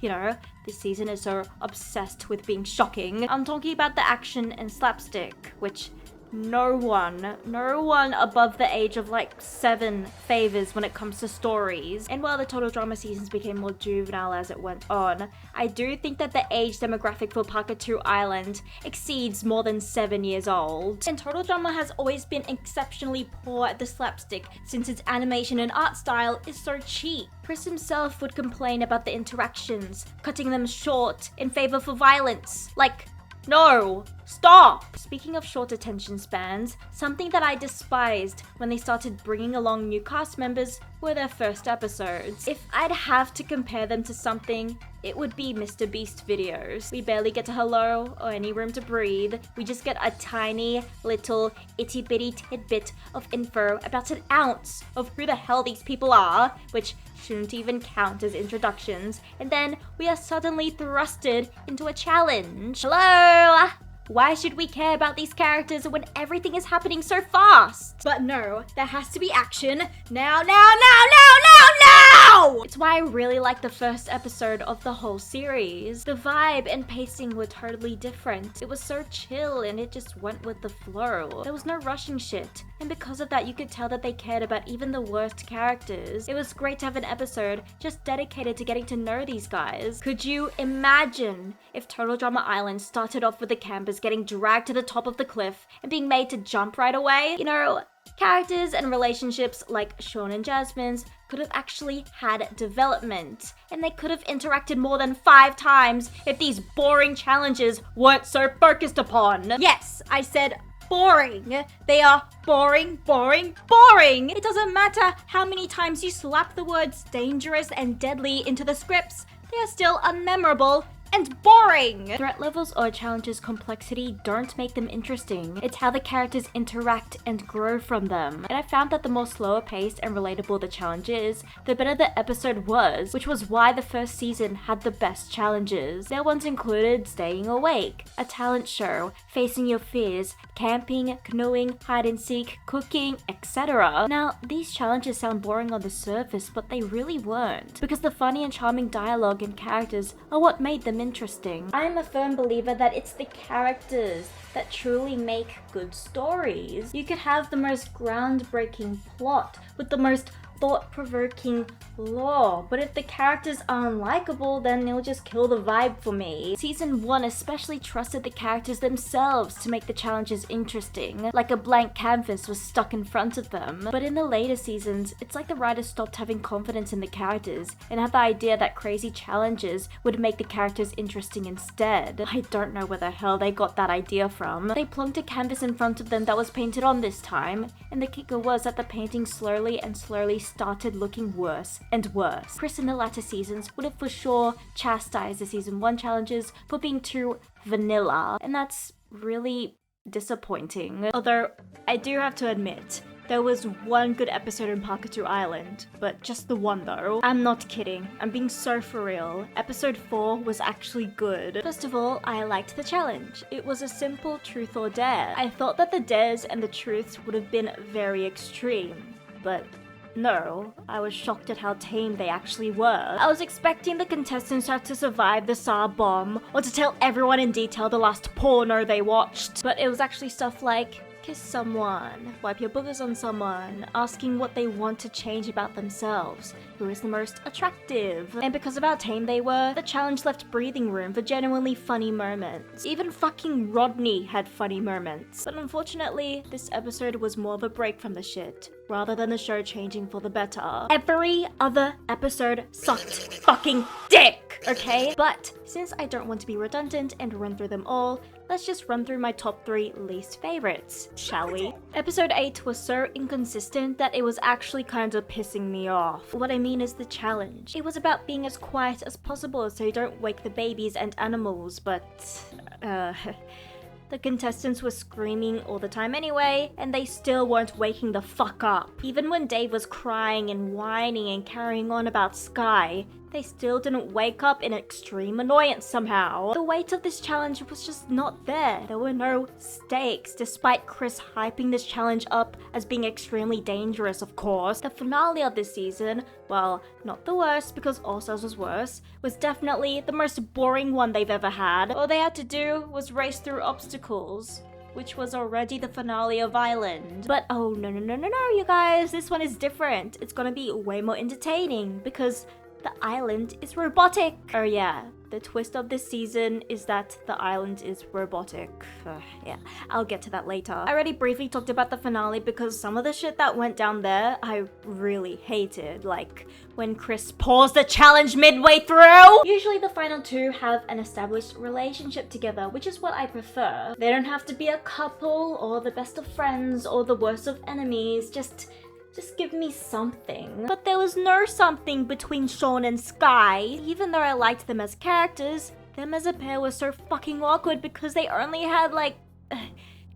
you know, this season is so obsessed with being shocking. I'm talking about the action and slapstick, which no one above the age of like 7 favors when it comes to stories. And while the total drama seasons became more juvenile as it went on, I do think that the age demographic for Pahkitew Island exceeds more than 7 years old. And total drama has always been exceptionally poor at the slapstick since its animation and art style is so cheap. Chris himself would complain about the interactions, cutting them short in favor for violence. Like, no, stop! Speaking of short attention spans, something that I despised when they started bringing along new cast members were their first episodes. If I'd have to compare them to something, it would be Mr. Beast videos. We barely get to hello or any room to breathe. We just get a tiny little itty bitty tidbit of info about an ounce of who the hell these people are, which shouldn't even count as introductions, and then we are suddenly thrusted into a challenge. Hello? Why should we care about these characters when everything is happening so fast? But no, there has to be action. Now! It's why I really like the first episode of the whole series. The vibe and pacing were totally different. It was so chill and it just went with the flow. There was no rushing shit. And because of that, you could tell that they cared about even the worst characters. It was great to have an episode just dedicated to getting to know these guys. Could you imagine if Total Drama Island started off with the campers getting dragged to the top of the cliff and being made to jump right away? You know, characters and relationships like Sean and Jasmine's could have actually had development, and they could have interacted more than 5 times if these boring challenges weren't so focused upon. Yes, I said boring. They are boring. It doesn't matter how many times you slap the words dangerous and deadly into the scripts, they are still unmemorable and boring. Threat levels or challenges' complexity don't make them interesting. It's how the characters interact and grow from them. And I found that the more slower paced and relatable the challenge is, the better the episode was, which was why the first season had the best challenges. Their ones included staying awake, a talent show, facing your fears, camping, canoeing, hide and seek, cooking, etc. Now, these challenges sound boring on the surface, but they really weren't, because the funny and charming dialogue and characters are what made them interesting. I'm a firm believer that it's the characters that truly make good stories. You could have the most groundbreaking plot with the most thought-provoking lore, but if the characters are unlikable, then they'll just kill the vibe for me. Season 1 especially trusted the characters themselves to make the challenges interesting, like a blank canvas was stuck in front of them. But in the later seasons, it's like the writers stopped having confidence in the characters and had the idea that crazy challenges would make the characters interesting instead. I don't know where the hell they got that idea from. They plonked a canvas in front of them that was painted on this time, and the kicker was that the painting slowly started looking worse and worse. Chris in the latter seasons would have for sure chastised the season 1 challenges for being too vanilla, and that's really disappointing. Although, I do have to admit, there was one good episode in Pahkitew Island, but just the one though. I'm not kidding, I'm being so for real. Episode 4 was actually good. First of all, I liked the challenge. It was a simple truth or dare. I thought that the dares and the truths would have been very extreme, but no, I was shocked at how tame they actually were. I was expecting the contestants to have to survive the SAR bomb, or to tell everyone in detail the last porno they watched, but it was actually stuff like kiss someone, wipe your boogers on someone, asking what they want to change about themselves, who is the most attractive. And because of how tame they were, the challenge left breathing room for genuinely funny moments. Even fucking Rodney had funny moments. But unfortunately, this episode was more of a break from the shit, rather than the show changing for the better. Every other episode sucked fucking dick, okay? But since I don't want to be redundant and run through them all, let's just run through my top 3 least favorites, shall we? Episode 8 was so inconsistent that it was actually kind of pissing me off. What I mean is the challenge. It was about being as quiet as possible so you don't wake the babies and animals, but the contestants were screaming all the time anyway, and they still weren't waking the fuck up. Even when Dave was crying and whining and carrying on about Sky, they still didn't wake up in extreme annoyance somehow. The weight of this challenge was just not there. There were no stakes, despite Chris hyping this challenge up as being extremely dangerous, of course. The finale of this season, well, not the worst because All Stars was worse, was definitely the most boring one they've ever had. All they had to do was race through obstacles, which was already the finale of Island. But oh no, you guys, this one is different. It's gonna be way more entertaining because the island is robotic. Oh yeah, the twist of this season is that the island is robotic. Yeah, I'll get to that later. I already briefly talked about the finale because some of the shit that went down there I really hated. Like when Chris paused the challenge midway through. Usually the final two have an established relationship together, which is what I prefer. They don't have to be a couple or the best of friends or the worst of enemies. Just give me something. But there was no something between Sean and Sky. Even though I liked them as characters, them as a pair was so fucking awkward because they only had like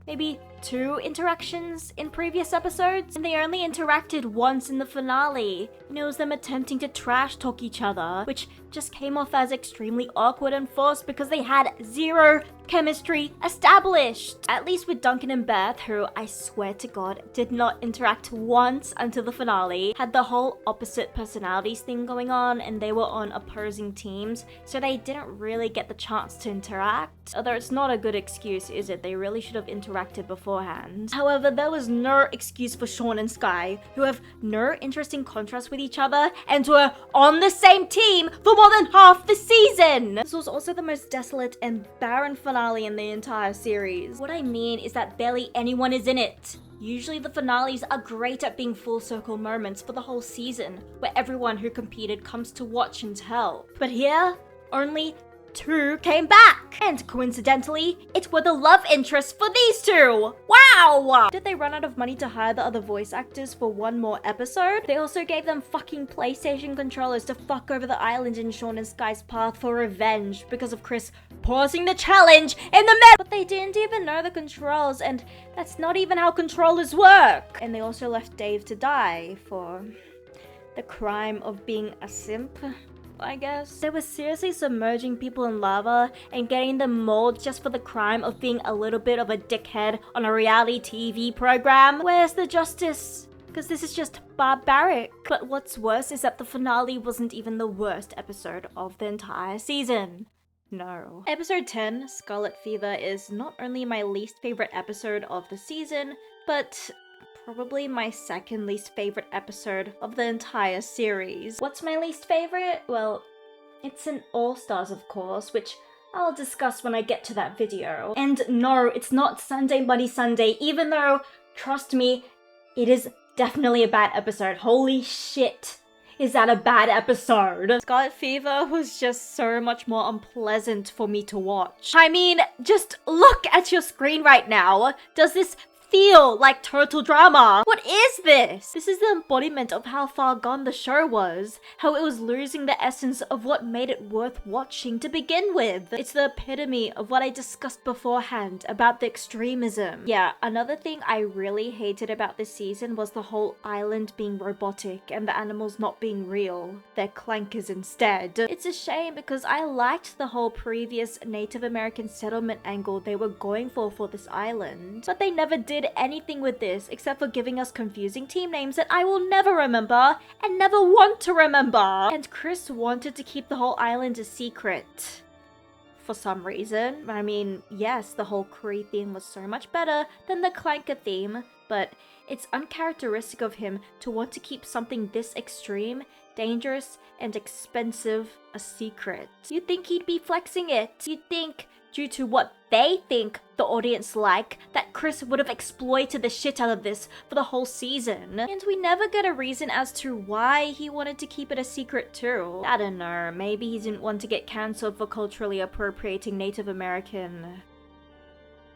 maybe 2 interactions in previous episodes, and they only interacted once in the finale. And it was them attempting to trash talk each other, which just came off as extremely awkward and forced because they had 0 chemistry established. At least with Duncan and Beth, who I swear to God did not interact once until the finale, had the whole opposite personalities thing going on, and they were on opposing teams, so they didn't really get the chance to interact. Although it's not a good excuse, is it? They really should have interacted beforehand. However, there was no excuse for Sean and Sky, who have no interesting contrast with each other and were on the same team for more than half the season. This was also the most desolate and barren finale in the entire series. What I mean is that barely anyone is in it. Usually the finales are great at being full circle moments for the whole season, where everyone who competed comes to watch and help. But here, only 2 came back! And coincidentally, it were the love interests for these 2! Wow! Did they run out of money to hire the other voice actors for one more episode? They also gave them fucking PlayStation controllers to fuck over the island in Sean and Sky's path for revenge because of Chris pausing the challenge in the middle. But they didn't even know the controls, and that's not even how controllers work. And they also left Dave to die for the crime of being a simp, I guess. They were seriously submerging people in lava and getting them mauled just for the crime of being a little bit of a dickhead on a reality TV program. Where's the justice? Because this is just barbaric. But what's worse is that the finale wasn't even the worst episode of the entire season. No. Episode 10, Scarlet Fever, is not only my least favorite episode of the season, but probably my second least favorite episode of the entire series. What's my least favorite? Well, it's an All Stars, of course, which I'll discuss when I get to that video. And no, it's not Sunday Money Sunday, even though, trust me, it is definitely a bad episode. Holy shit. Is that a bad episode? Scarlet Fever was just so much more unpleasant for me to watch. I mean, just look at your screen right now. Does this feel like total drama? What is this? This is the embodiment of how far gone the show was, how it was losing the essence of what made it worth watching to begin with. It's the epitome of what I discussed beforehand about the extremism. Yeah, another thing I really hated about this season was the whole island being robotic and the animals not being real. They're clankers instead. It's a shame because I liked the whole previous Native American settlement angle they were going for this island, but they never did anything with this except for giving us confusing team names that I will never remember and never want to remember. And Chris wanted to keep the whole island a secret for some reason. I mean, yes, the whole Cree theme was so much better than the Clanker theme, but it's uncharacteristic of him to want to keep something this extreme, dangerous, and expensive a secret. You'd think he'd be flexing it. You'd think, due to what they think the audience like, that Chris would have exploited the shit out of this for the whole season. And we never get a reason as to why he wanted to keep it a secret too. I don't know, maybe he didn't want to get cancelled for culturally appropriating Native American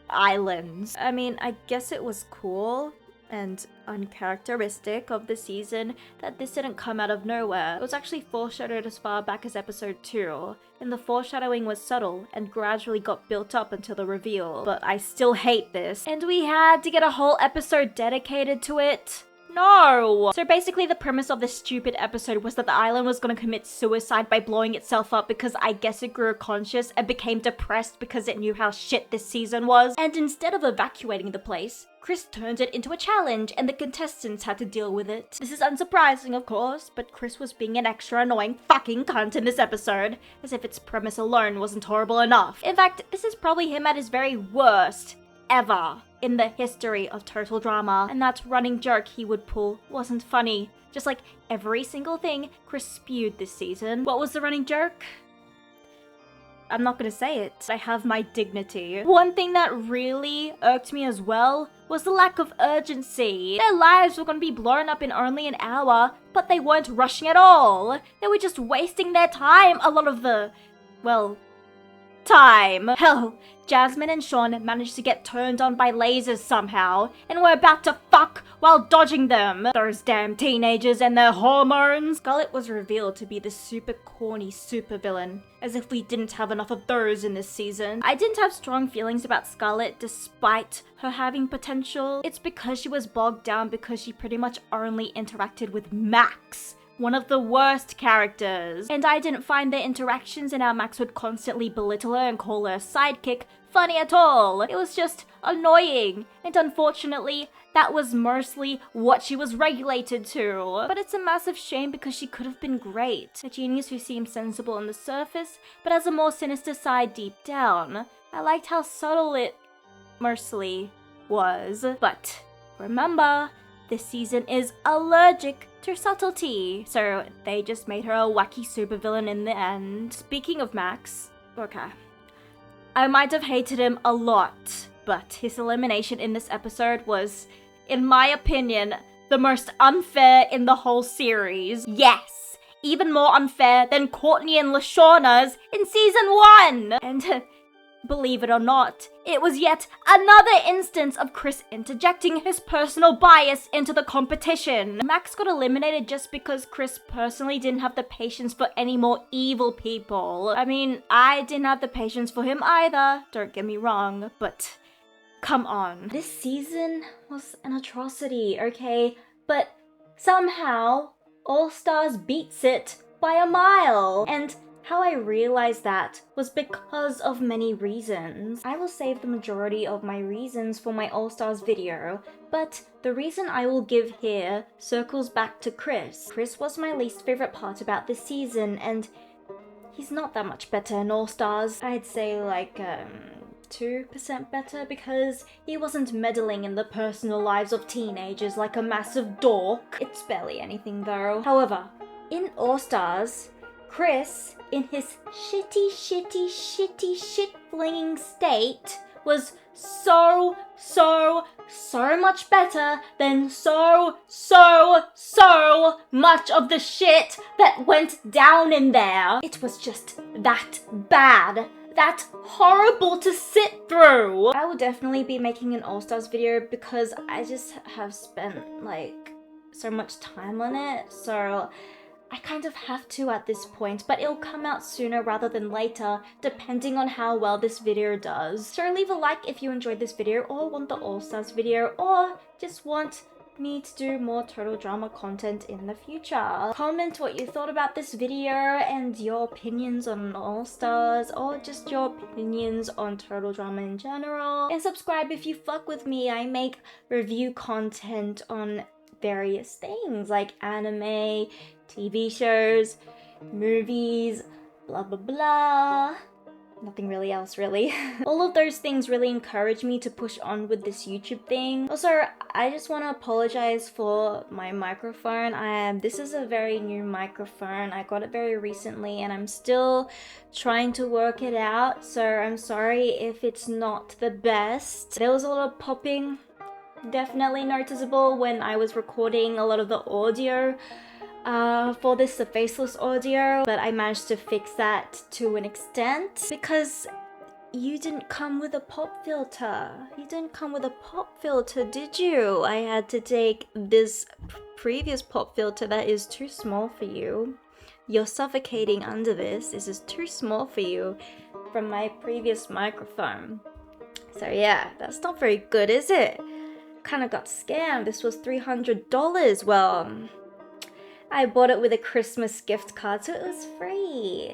islands. I mean, I guess it was cool and uncharacteristic of the season that this didn't come out of nowhere. It was actually foreshadowed as far back as episode 2, and the foreshadowing was subtle and gradually got built up until the reveal. But I still hate this, and we had to get a whole episode dedicated to it. No! So basically the premise of this stupid episode was that the island was gonna commit suicide by blowing itself up because I guess it grew conscious and became depressed because it knew how shit this season was. And instead of evacuating the place, Chris turned it into a challenge and the contestants had to deal with it. This is unsurprising, of course, but Chris was being an extra annoying fucking cunt in this episode, as if its premise alone wasn't horrible enough. In fact, this is probably him at his very worst ever in the history of total drama, and that running joke he would pull wasn't funny. Just like every single thing Chris spewed this season. What was the running joke? I'm not gonna say it. I have my dignity. One thing that really irked me as well was the lack of urgency. Their lives were gonna be blown up in only an hour, but they weren't rushing at all. They were just wasting their time a lot of the, well, time. Hell, Jasmine and Sean managed to get turned on by lasers somehow, and were about to fuck while dodging them. Those damn teenagers and their hormones. Scarlet was revealed to be the super corny supervillain, as if we didn't have enough of those in this season. I didn't have strong feelings about Scarlet despite her having potential. It's because she was bogged down because she pretty much only interacted with Max, one of the worst characters. And I didn't find their interactions and how Max would constantly belittle her and call her a sidekick funny at all. It was just annoying. And unfortunately, that was mostly what she was regulated to. But it's a massive shame because she could have been great. A genius who seemed sensible on the surface, but has a more sinister side deep down. I liked how subtle it mostly was. But remember, this season is allergic to subtlety, so they just made her a wacky supervillain in the end. Speaking of Max, okay, I might have hated him a lot, but his elimination in this episode was, in my opinion, the most unfair in the whole series. Yes, even more unfair than Courtney and Lashauna's in season 1! And believe it or not, it was yet another instance of Chris interjecting his personal bias into the competition. Max got eliminated just because Chris personally didn't have the patience for any more evil people. I mean, I didn't have the patience for him either, don't get me wrong, but come on. This season was an atrocity, okay? But somehow, All Stars beats it by a mile. And how I realized that was because of many reasons. I will save the majority of my reasons for my All-Stars video, but the reason I will give here circles back to Chris. Chris was my least favorite part about this season, and he's not that much better in All-Stars. I'd say like 2% better because he wasn't meddling in the personal lives of teenagers like a massive dork. It's barely anything though. However, in All-Stars, Chris, in his shit-flinging state, was so much better than so much of the shit that went down in there. It was just that bad. That horrible to sit through. I will definitely be making an All-Stars video because I just have spent like so much time on it, so I kind of have to at this point, but it'll come out sooner rather than later, depending on how well this video does. So leave a like if you enjoyed this video or want the All-Stars video, or just want me to do more total drama content in the future. Comment what you thought about this video and your opinions on All-Stars, or just your opinions on total drama in general. And subscribe if you fuck with me. I make review content on various things like anime, TV shows, movies, blah blah blah. Nothing really else really. All of those things really encourage me to push on with this YouTube thing. Also, I just want to apologize for my microphone. This is a very new microphone. I got it very recently and I'm still trying to work it out, so I'm sorry if it's not the best. There was a lot of popping, definitely noticeable when I was recording a lot of the audio for this, the faceless audio, but I managed to fix that to an extent because you didn't come with a pop filter. You didn't come with a pop filter, did you? I had to take this previous pop filter that is too small for you. You're suffocating under this. This is too small for you from my previous microphone. So yeah, that's not very good, is it? kind of got scammed. This was $300. Well, I bought it with a Christmas gift card, so it was free.